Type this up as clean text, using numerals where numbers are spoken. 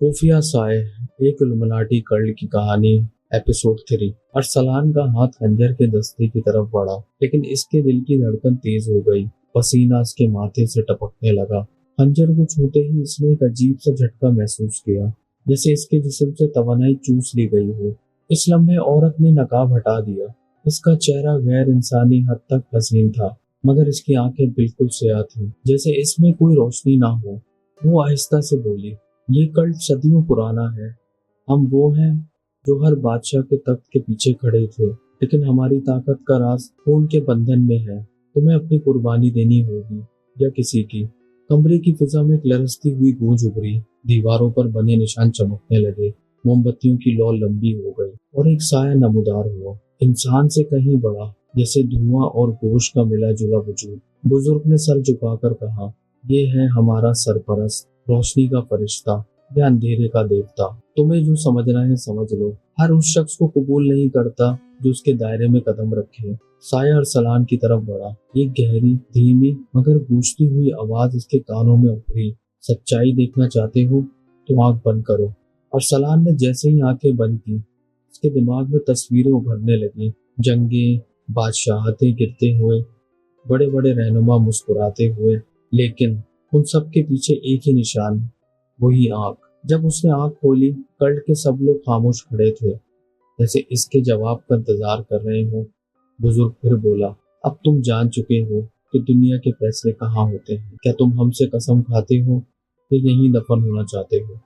खुफिया साए, एक इल्यूमिनाटी कल्ट की कहानी। एपिसोड 3। अरसलान का हाथ खंजर के दस्ते की तरफ बढ़ा, लेकिन इसके दिल की धड़कन तेज हो गई। पसीना इसके माथे से टपकने लगा। खंजर को छूते ही इसने एक अजीब सा झटका महसूस किया, जैसे इसके जिस्म से तवानाई चूस ली गई हो। इस लम्हे औरत ने नकाब हटा दिया। इसका चेहरा गैर इंसानी हद तक हसीन था, मगर इसकी आंखें बिल्कुल स्याह थीं, जैसे इसमें कोई रोशनी ना हो। वो आहिस्ता से बोली, ये कल्ट सदियों पुराना है। हम वो हैं जो हर बादशाह के तख्त के पीछे खड़े थे, लेकिन हमारी ताकत का राज खून के बंधन में है। तुम्हें अपनी कुर्बानी देनी होगी, या किसी की। कमरे की फिजा में एक लरसती हुई गूंज उभरी। दीवारों पर बने निशान चमकने लगे। मोमबत्तियों की लौ लंबी हो गई और एक साया नमूदार हुआ, इंसान से कहीं बड़ा, जैसे धुआं और गोश्त का मिला जुला वजूद। बुजुर्ग ने सर झुकाकर कहा, ये है हमारा सरपरस्त, रोशनी का फरिश्ता या अंधेरे का देवता। तुम्हें जो समझना है समझ लो। हर उस शख्स को कबूल नहीं करता जो उसके दायरे में कदम रखे। साया अरसलान की तरफ बढ़ा। एक गहरी, धीमी मगर गूंजती हुई आवाज इसके कानों में उभरी, सच्चाई देखना चाहते हो तो आंख बंद करो। अरसलान ने जैसे ही आंखें बंद की, उसके दिमाग में तस्वीरें उभरने लगी। जंगें, बादशाहतें गिरते हुए, बड़े बड़े रहनुमा मुस्कुराते हुए, लेकिन उन सब के पीछे एक ही निशान, वही आंख। जब उसने आंख खोली, कल्ट के सब लोग खामोश खड़े थे, जैसे इसके जवाब का इंतजार कर रहे हो। बुजुर्ग फिर बोला, अब तुम जान चुके हो कि दुनिया के फैसले कहाँ होते हैं। क्या तुम हमसे कसम खाते हो या यहीं दफन होना चाहते हो?